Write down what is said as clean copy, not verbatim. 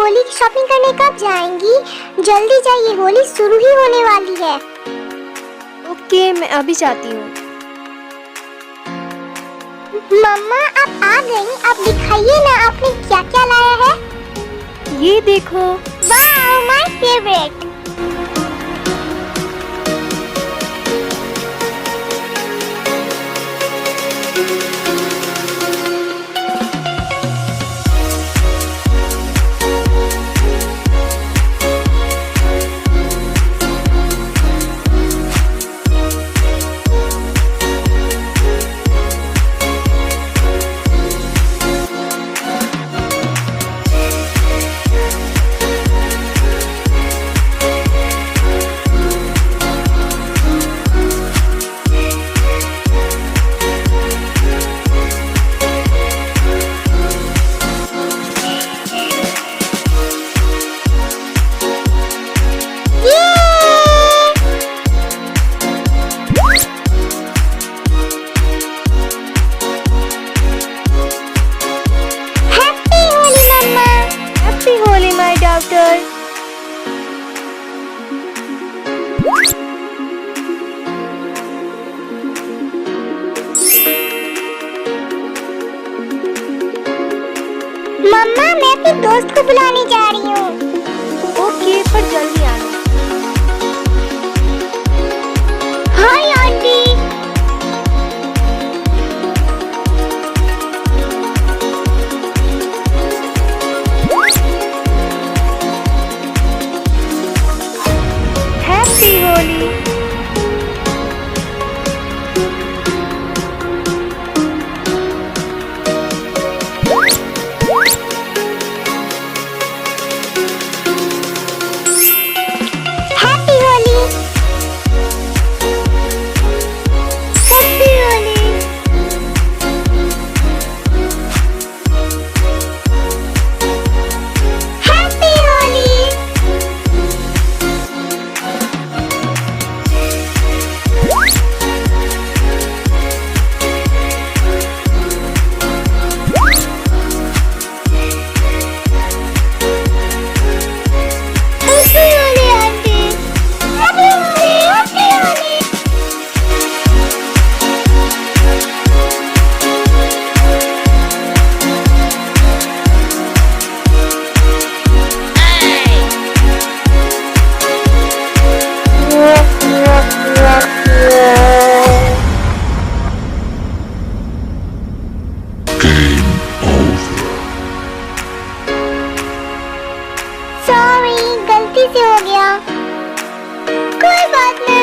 होली की शॉपिंग करने कब जाएंगी? जल्दी जाइए, होली शुरू ही होने वाली है। ओके, मैं अभी जाती हूँ। मम्मा आप आ गई, अब दिखाइए ना आपने क्या क्या लाया है। ये देखो। Wow, my favourite. मम्मा मैं अपने दोस्त को बुलाने जा रही हूँ। ओके, पर जल्दी आना। Hi aunty. Happy Holi. Sorry, गलती से हो गया। कोई बात नहीं।